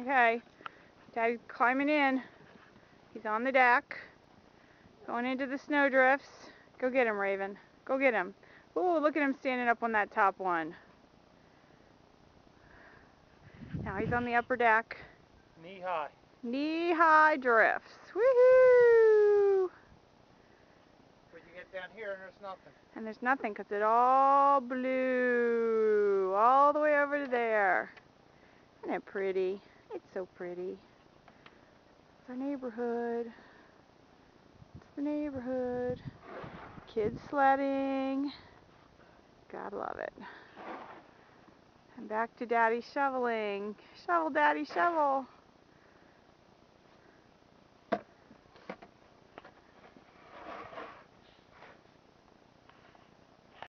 Okay, Daddy's climbing in. He's on the deck, going into the snowdrifts. Go get him, Raven. Go get him. Ooh, look at him standing up on that top one. Now he's on the upper deck. Knee-high. Knee-high drifts. Woohoo! But you get down here and there's nothing. And there's nothing because it's all blue. All the way over to there. Isn't it pretty? It's so pretty. It's our neighborhood. It's the neighborhood. Kids sledding. Gotta love it. And back to Daddy shoveling. Shovel, Daddy, shovel.